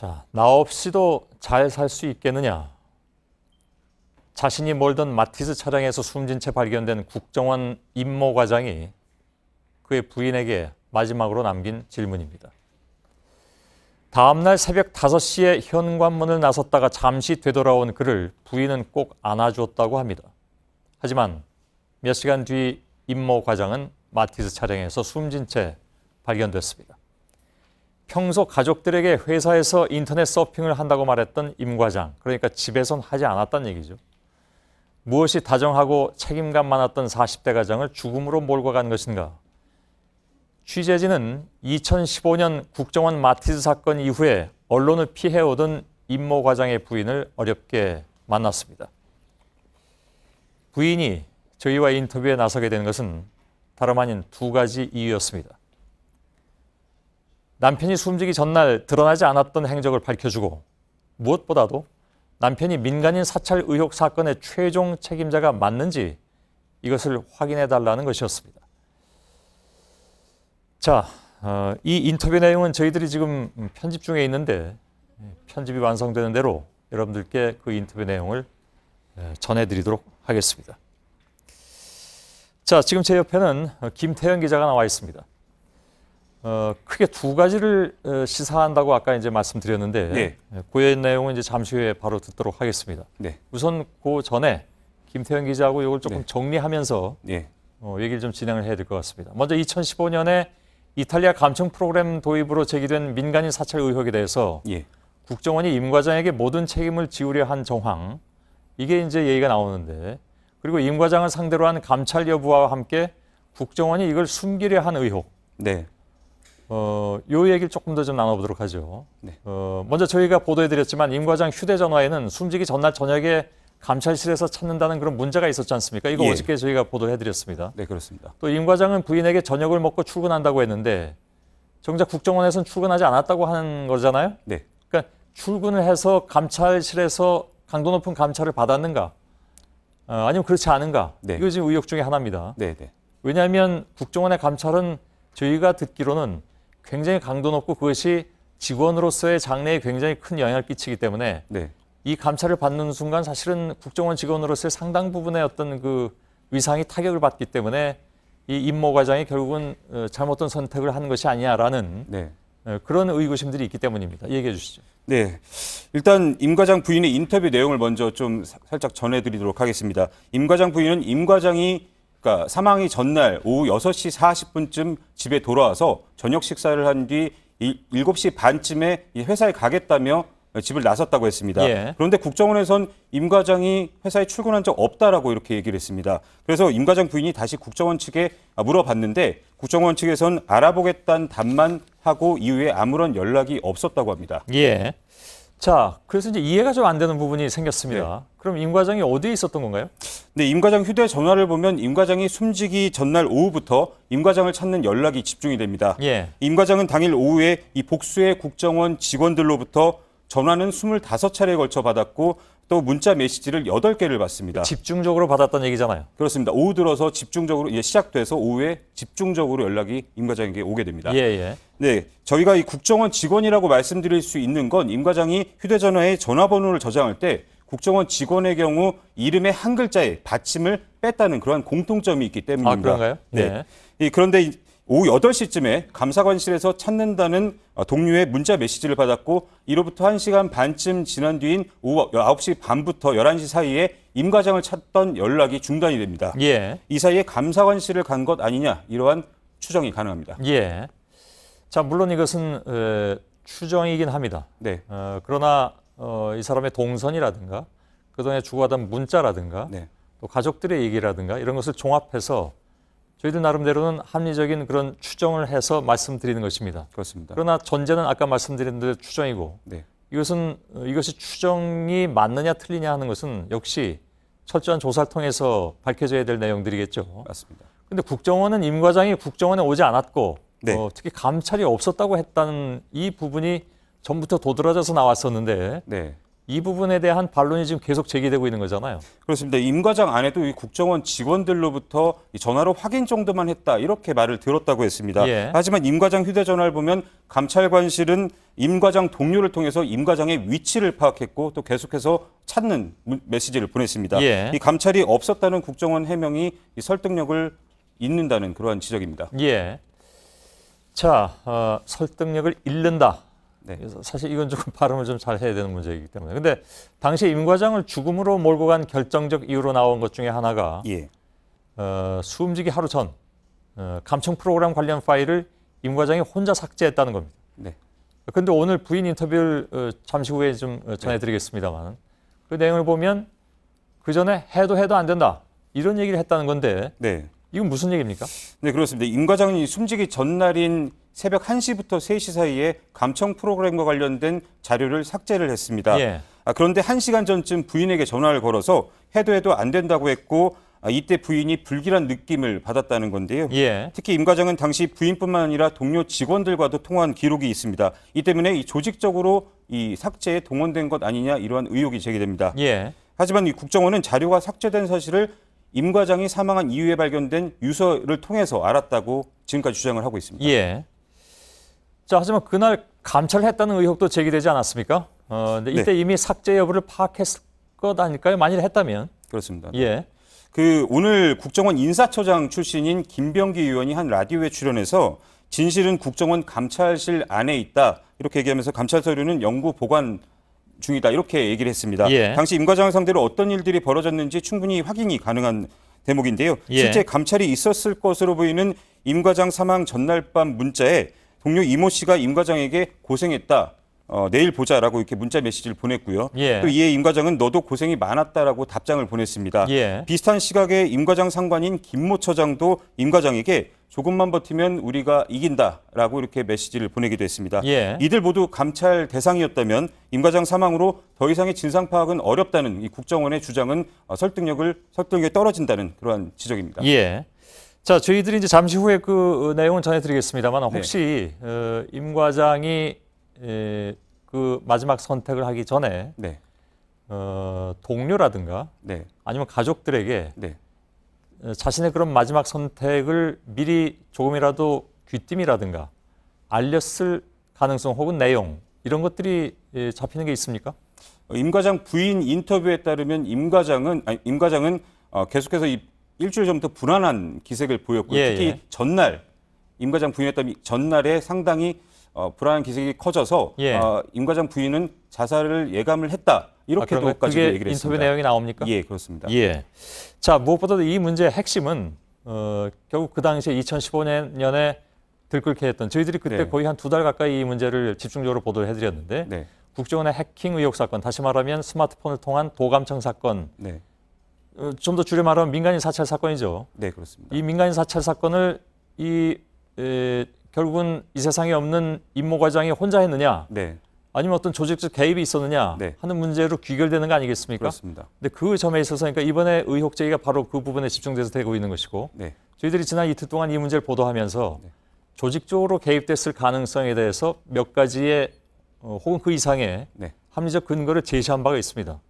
자, 나 없이도 잘 살 수 있겠느냐? 자신이 몰던 마티즈 차량에서 숨진 채 발견된 국정원 임모 과장이 그의 부인에게 마지막으로 남긴 질문입니다. 다음 날 새벽 5시에 현관문을 나섰다가 잠시 되돌아온 그를 부인은 꼭 안아주었다고 합니다. 하지만 몇 시간 뒤 임모 과장은 마티즈 차량에서 숨진 채 발견됐습니다. 평소 가족들에게 회사에서 인터넷 서핑을 한다고 말했던 임 과장, 그러니까 집에선 하지 않았다는 얘기죠. 무엇이 다정하고 책임감 많았던 40대 가장을 죽음으로 몰고 간 것인가? 취재진은 2015년 국정원 마티즈 사건 이후에 언론을 피해오던 임모 과장의 부인을 어렵게 만났습니다. 부인이 저희와 인터뷰에 나서게 된 것은 다름 아닌 두 가지 이유였습니다. 남편이 숨지기 전날 드러나지 않았던 행적을 밝혀주고 무엇보다도 남편이 민간인 사찰 의혹 사건의 최종 책임자가 맞는지 이것을 확인해달라는 것이었습니다. 자, 이 인터뷰 내용은 저희들이 지금 편집 중에 있는데 편집이 완성되는 대로 여러분들께 그 인터뷰 내용을 전해드리도록 하겠습니다. 자, 지금 제 옆에는 김태현 기자가 나와 있습니다. 크게 두 가지를 시사한다고 아까 이제 말씀드렸는데 네. 그 내용은 이제 잠시 후에 바로 듣도록 하겠습니다. 네. 우선 그 전에 김태현 기자하고 이걸 조금 네. 정리하면서 네. 얘기를 좀 진행을 해야 될 것 같습니다. 먼저 2015년에 이탈리아 감청 프로그램 도입으로 제기된 민간인 사찰 의혹에 대해서 예. 국정원이 임 과장에게 모든 책임을 지우려 한 정황, 이게 이제 얘기가 나오는데, 그리고 임 과장을 상대로 한 감찰 여부와 함께 국정원이 이걸 숨기려 한 의혹. 네. 요 얘기를 조금 더 좀 나눠보도록 하죠. 네. 먼저 저희가 보도해드렸지만 임 과장 휴대전화에는 숨지기 전날 저녁에 감찰실에서 찾는다는 그런 문자가 있었지 않습니까? 이거 예. 어저께 저희가 보도해드렸습니다. 네, 그렇습니다. 또 임 과장은 부인에게 저녁을 먹고 출근한다고 했는데 정작 국정원에서는 출근하지 않았다고 하는 거잖아요. 네. 그러니까 출근을 해서 감찰실에서 강도 높은 감찰을 받았는가? 아니면 그렇지 않은가? 네. 이거 지금 의혹 중에 하나입니다. 네, 네. 왜냐하면 국정원의 감찰은 저희가 듣기로는 굉장히 강도 높고 그것이 직원으로서의 장래에 굉장히 큰 영향을 끼치기 때문에 네. 이 감찰을 받는 순간 사실은 국정원 직원으로서의 상당 부분의 어떤 그 위상이 타격을 받기 때문에 이 임모 과장이 결국은 잘못된 선택을 한 것이 아니냐라는 네. 그런 의구심들이 있기 때문입니다. 얘기해 주시죠. 네. 일단 임 과장 부인의 인터뷰 내용을 먼저 좀 살짝 전해드리도록 하겠습니다. 임 과장 부인은 임 과장이 그러니까 사망이 전날 오후 6시 40분쯤 집에 돌아와서 저녁 식사를 한 뒤 7시 반쯤에 회사에 가겠다며 집을 나섰다고 했습니다. 예. 그런데 국정원에선 임 과장이 회사에 출근한 적 없다라고 이렇게 얘기를 했습니다. 그래서 임 과장 부인이 다시 국정원 측에 물어봤는데 국정원 측에선 알아보겠다는 답만 하고 이후에 아무런 연락이 없었다고 합니다. 예. 자, 그래서 이제 이해가 좀 안 되는 부분이 생겼습니다. 네. 그럼 임 과장이 어디에 있었던 건가요? 네, 임 과장 휴대전화를 보면 임 과장이 숨지기 전날 오후부터 임 과장을 찾는 연락이 집중이 됩니다. 예. 임 과장은 당일 오후에 이 복수의 국정원 직원들로부터 전화는 25차례에 걸쳐 받았고 또 문자 메시지를 8개를 받습니다. 집중적으로 받았던 얘기잖아요. 그렇습니다. 오후 들어서 집중적으로 시작돼서 오후에 집중적으로 연락이 임 과장에게 오게 됩니다. 예, 예. 네, 저희가 이 국정원 직원이라고 말씀드릴 수 있는 건 임 과장이 휴대전화에 전화번호를 저장할 때 국정원 직원의 경우 이름의 한 글자에 받침을 뺐다는 그러한 공통점이 있기 때문입니다. 아, 그런가요? 네. 그런데 오후 8시쯤에 감사관실에서 찾는다는 동료의 문자 메시지를 받았고 이로부터 1시간 반쯤 지난 뒤인 오후 9시 반부터 11시 사이에 임 과장을 찾던 연락이 중단이 됩니다. 예. 이 사이에 감사관실을 간 것 아니냐 이러한 추정이 가능합니다. 예. 자, 물론 이것은 추정이긴 합니다. 네. 그러나 이 사람의 동선이라든가 그동안에 주고받은 문자라든가 네. 또 가족들의 얘기라든가 이런 것을 종합해서 저희들 나름대로는 합리적인 그런 추정을 해서 말씀드리는 것입니다. 그렇습니다. 그러나 전제는 아까 말씀드린 대로 추정이고 네. 이것이 추정이 맞느냐 틀리냐 하는 것은 역시 철저한 조사를 통해서 밝혀져야 될 내용들이겠죠. 맞습니다. 그런데 국정원은 임 과장이 국정원에 오지 않았고 네. 특히 감찰이 없었다고 했다는 이 부분이 전부터 도드라져서 나왔었는데 네. 이 부분에 대한 반론이 지금 계속 제기되고 있는 거잖아요. 그렇습니다. 임 과장 안에도 이 국정원 직원들로부터 이 전화로 확인 정도만 했다 이렇게 말을 들었다고 했습니다. 예. 하지만 임 과장 휴대전화를 보면 감찰관실은 임 과장 동료를 통해서 임 과장의 위치를 파악했고 또 계속해서 찾는 메시지를 보냈습니다. 예. 이 감찰이 없었다는 국정원 해명이 이 설득력을 잃는다는 그러한 지적입니다. 예. 자, 설득력을 잃는다. 네. 그래서 사실 이건 조금 발음을 좀 잘 해야 되는 문제이기 때문에. 근데 당시 임 과장을 죽음으로 몰고 간 결정적 이유로 나온 것 중에 하나가 예. 수음지기 하루 전 감청 프로그램 관련 파일을 임 과장이 혼자 삭제했다는 겁니다. 네. 그런데 오늘 부인 인터뷰를 잠시 후에 좀 전해드리겠습니다만 그 내용을 보면 그 전에 해도 안 된다 이런 얘기를 했다는 건데 네. 이건 무슨 얘기입니까? 네, 그렇습니다. 임 과장이 숨지기 전날인 새벽 1시부터 3시 사이에 감청 프로그램과 관련된 자료를 삭제를 했습니다. 예. 그런데 1시간 전쯤 부인에게 전화를 걸어서 해도 안 된다고 했고 이때 부인이 불길한 느낌을 받았다는 건데요. 예. 특히 임 과장은 당시 부인뿐만 아니라 동료 직원들과도 통화한 기록이 있습니다. 이 때문에 이 조직적으로 이 삭제에 동원된 것 아니냐 이러한 의혹이 제기됩니다. 예. 하지만 이 국정원은 자료가 삭제된 사실을 임 과장이 사망한 이후에 발견된 유서를 통해서 알았다고 지금까지 주장을 하고 있습니다. 예. 자, 하지만 그날 감찰했다는 의혹도 제기되지 않았습니까? 근데 이때 네. 이미 삭제 여부를 파악했을 것 아닐까요? 만일 했다면. 그렇습니다. 예. 오늘 국정원 인사처장 출신인 김병기 의원이 한 라디오에 출연해서 진실은 국정원 감찰실 안에 있다 이렇게 얘기하면서 감찰 서류는 영구 보관 중이다 이렇게 얘기를 했습니다. 예. 당시 임 과장을 상대로 어떤 일들이 벌어졌는지 충분히 확인이 가능한 대목인데요. 예. 실제 감찰이 있었을 것으로 보이는 임 과장 사망 전날 밤 문자에 동료 이모 씨가 임 과장에게 고생했다. 내일 보자라고 이렇게 문자 메시지를 보냈고요. 예. 또 이에 임 과장은 너도 고생이 많았다라고 답장을 보냈습니다. 예. 비슷한 시각에 임 과장 상관인 김모 처장도 임 과장에게 조금만 버티면 우리가 이긴다라고 이렇게 메시지를 보내기도 했습니다. 예. 이들 모두 감찰 대상이었다면 임 과장 사망으로 더 이상의 진상 파악은 어렵다는 이 국정원의 주장은 설득력이 떨어진다는 그러한 지적입니다. 예. 자, 저희들이 이제 잠시 후에 그 내용은 전해드리겠습니다만 네. 혹시 임 과장이 그 마지막 선택을 하기 전에 네. 동료라든가 네. 아니면 가족들에게 네. 자신의 그런 마지막 선택을 미리 조금이라도 귀띔이라든가 알렸을 가능성 혹은 내용 이런 것들이 잡히는 게 있습니까? 임 과장 부인 인터뷰에 따르면 임 과장은 계속해서 일주일 전부터 불안한 기색을 보였고요. 예, 특히 예. 전날 임 과장 부인에 따르면 전날에 상당히 불안한 기색이 커져서 예. 임 과장 부인은 자살을 예감을 했다 이렇게도까지 그게 얘기를 했습니다. 인터뷰 내용이 나옵니까? 예, 그렇습니다. 예. 자, 무엇보다도 이 문제의 핵심은 결국 그 당시에 2015년에 들끓게 했던 저희들이 그때 네. 거의 한 2달 가까이 이 문제를 집중적으로 보도를 해드렸는데 네. 국정원의 해킹 의혹 사건, 다시 말하면 스마트폰을 통한 도감청 사건, 네. 좀 더 줄여 말하면 민간인 사찰 사건이죠. 네, 그렇습니다. 이 민간인 사찰 사건을 결국은 이 세상에 없는 임모 과장이 혼자 했느냐, 네. 아니면 어떤 조직적 개입이 있었느냐 네. 하는 문제로 귀결되는 거 아니겠습니까? 그렇습니다. 근데 그 점에 있어서 그러니까 이번에 의혹 제기가 바로 그 부분에 집중돼서 되고 있는 것이고 네. 저희들이 지난 이틀 동안 이 문제를 보도하면서 네. 조직적으로 개입됐을 가능성에 대해서 몇 가지의 혹은 그 이상의 네. 합리적 근거를 제시한 바가 있습니다.